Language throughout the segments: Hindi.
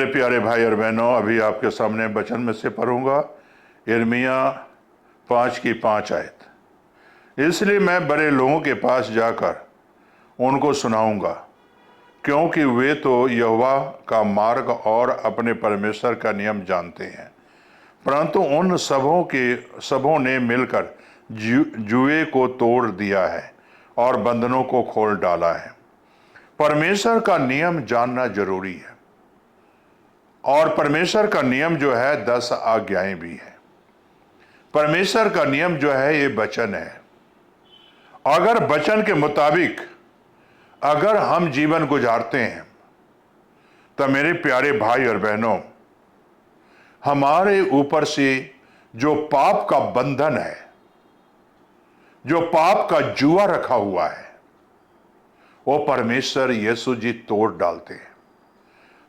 मेरे प्यारे भाई और बहनों, अभी आपके सामने वचन में से पढ़ूंगा यिर्मयाह 5 की 5 आयत। इसलिए मैं बड़े लोगों के पास जाकर उनको सुनाऊंगा, क्योंकि वे तो यहोवा का मार्ग और अपने परमेश्वर का नियम जानते हैं, परंतु उन सबों ने मिलकर जुए को तोड़ दिया है और बंधनों को खोल डाला है। परमेश्वर का नियम जानना जरूरी है, और परमेश्वर का नियम जो है 10 आज्ञाएं भी है। परमेश्वर का नियम जो है ये वचन है। अगर वचन के मुताबिक अगर हम जीवन गुजारते हैं तो मेरे प्यारे भाई और बहनों, हमारे ऊपर से जो पाप का बंधन है, जो पाप का जुआ रखा हुआ है, वो परमेश्वर यीशु जी तोड़ डालते हैं।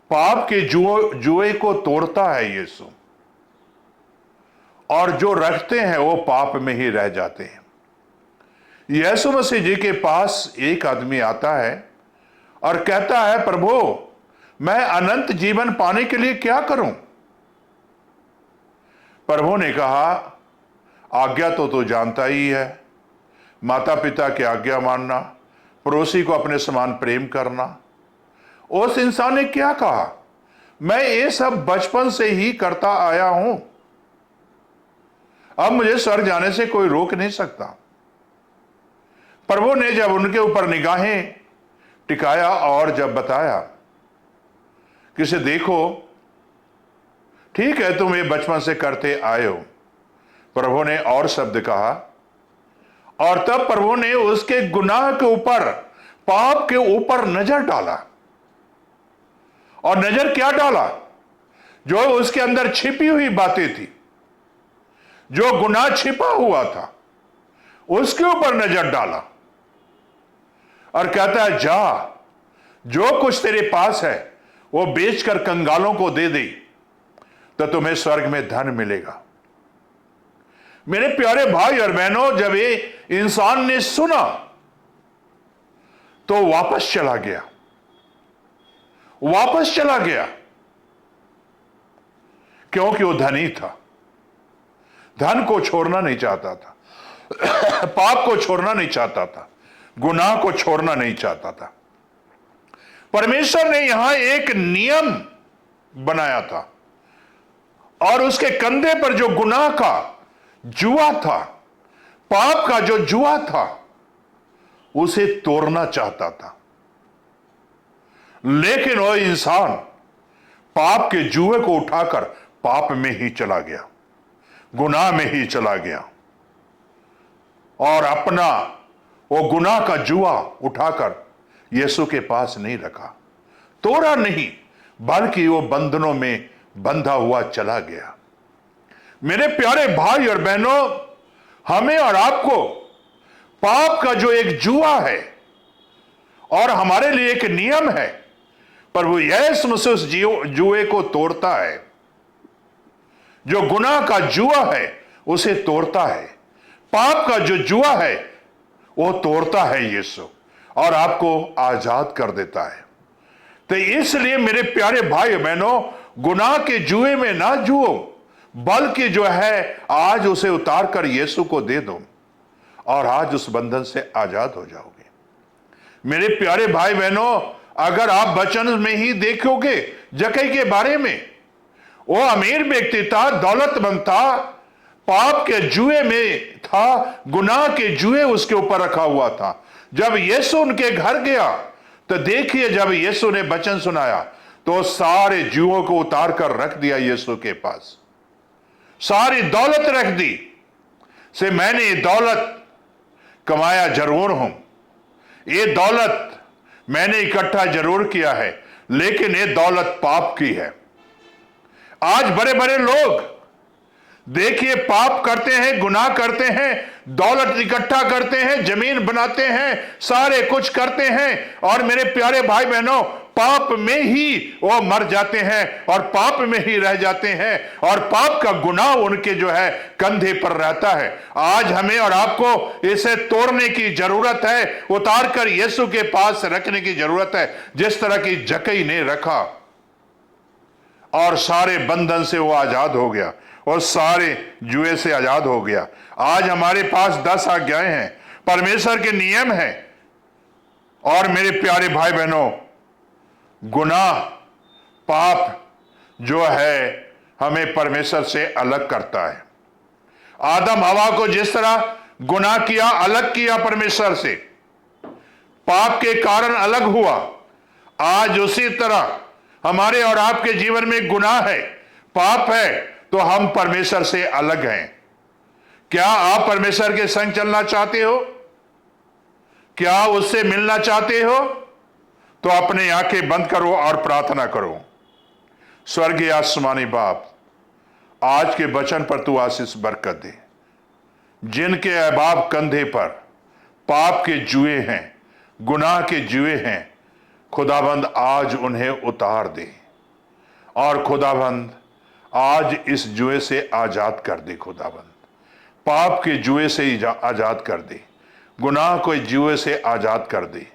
पाप के जुए को तोड़ता है यीशु, और जो रखते हैं वो पाप में ही रह जाते हैं। यीशु मसीह जी के पास एक आदमी आता है और कहता है, प्रभु मैं अनंत जीवन पाने के लिए क्या करूं? प्रभु ने कहा, आज्ञा तो तू जानता ही है, माता पिता की आज्ञा मानना, पड़ोसी को अपने समान प्रेम करना। उस इंसान ने क्या कहा, मैं ये सब बचपन से ही करता आया हूं, अब मुझे स्वर्ग जाने से कोई रोक नहीं सकता। प्रभु ने जब उनके ऊपर निगाहें टिकाया और जब बताया कि इसे देखो, ठीक है तुम ये बचपन से करते आए हो, प्रभु ने और शब्द कहा, और तब प्रभु ने उसके गुनाह के ऊपर, पाप के ऊपर नजर डाला। और नजर क्या डाला? जो उसके अंदर छिपी हुई बातें थी, जो गुनाह छिपा हुआ था, उसके ऊपर नजर डाला और कहता है, जा जो कुछ तेरे पास है वो बेचकर कंगालों को दे दे, तो तुम्हें स्वर्ग में धन मिलेगा। मेरे प्यारे भाई और बहनों, जब ये इंसान ने सुना तो वापस चला गया, वापस चला गया, क्योंकि वो धनी था, धन को छोड़ना नहीं चाहता था, पाप को छोड़ना नहीं चाहता था, गुनाह को छोड़ना नहीं चाहता था। परमेश्वर ने यहां एक नियम बनाया था, और उसके कंधे पर जो गुनाह का जुआ था, पाप का जो जुआ था, उसे तोड़ना चाहता था। लेकिन वह इंसान पाप के जुए को उठाकर पाप में ही चला गया, गुनाह में ही चला गया, और अपना वो गुनाह का जुआ उठाकर यीशु के पास नहीं रखा, तोड़ा नहीं, बल्कि वो बंधनों में बंधा हुआ चला गया। मेरे प्यारे भाई और बहनों, हमें और आपको पाप का जो एक जुआ है और हमारे लिए एक नियम है, प्रभु यीशु मसीह उस जुए को तोड़ता है। जो गुनाह का जुआ है उसे तोड़ता है, पाप का जो जुआ है वो तोड़ता है यीशु, और आपको आजाद कर देता है। तो इसलिए मेरे प्यारे भाई बहनों, गुनाह के जुए में ना जुओ, बल्कि जो है आज उसे उतार कर यीशु को दे दो, और आज उस बंधन से आजाद हो जाओगे। मेरे प्यारे भाई बहनों, अगर आप वचन में ही देखोगे जक्कई के बारे में, वो अमीर व्यक्ति था, दौलतमंद था, पाप के जुए में था, गुनाह के जुए उसके ऊपर रखा हुआ था। जब यीशु उनके घर गया तो देखिए, जब यीशु ने वचन सुनाया तो सारे जुओं को उतार कर रख दिया यीशु के पास, सारी दौलत रख दी। से मैंने ये दौलत कमाया जरूर हूं, ये दौलत मैंने इकट्ठा जरूर किया है, लेकिन ये दौलत पाप की है। आज बड़े बड़े लोग देखिए पाप करते हैं, गुनाह करते हैं, दौलत इकट्ठा करते हैं, जमीन बनाते हैं, सारे कुछ करते हैं, और मेरे प्यारे भाई बहनों, पाप में ही वो मर जाते हैं और पाप में ही रह जाते हैं, और पाप का गुनाह उनके जो है कंधे पर रहता है। आज हमें और आपको इसे तोड़ने की जरूरत है, उतार कर यीशु के पास रखने की जरूरत है, जिस तरह की जक्कई ने रखा। और सारे बंधन से वो आजाद हो गया और सारे जुए से आजाद हो गया। आज हमारे पास 10 आज्ञाएं हैं, परमेश्वर के नियम हैं। और मेरे प्यारे भाई बहनों, गुनाह, पाप जो है हमें परमेश्वर से अलग करता है। आदम हवा को जिस तरह गुनाह किया, अलग किया परमेश्वर से, पाप के कारण अलग हुआ, आज उसी तरह हमारे और आपके जीवन में गुनाह है, पाप है, तो हम परमेश्वर से अलग हैं। क्या आप परमेश्वर के संग चलना चाहते हो? क्या उससे मिलना चाहते हो? तो अपनी आंखें बंद करो और प्रार्थना करो। स्वर्गीय आसमानी बाप, आज के वचन पर तू आशीष बरकत दे। जिनके अहबाब कंधे पर पाप के जुए हैं, गुनाह के जुए हैं, खुदाबंद आज उन्हें उतार दे। और खुदाबंद आज इस जुए से आजाद कर दे। खुदाबंद पाप के जुए से आजाद कर दे, गुनाह के जुए से आजाद कर दे,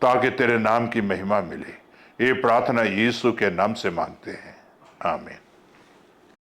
ताकि तेरे नाम की महिमा मिले। ये प्रार्थना यीशु के नाम से मांगते हैं, आमीन।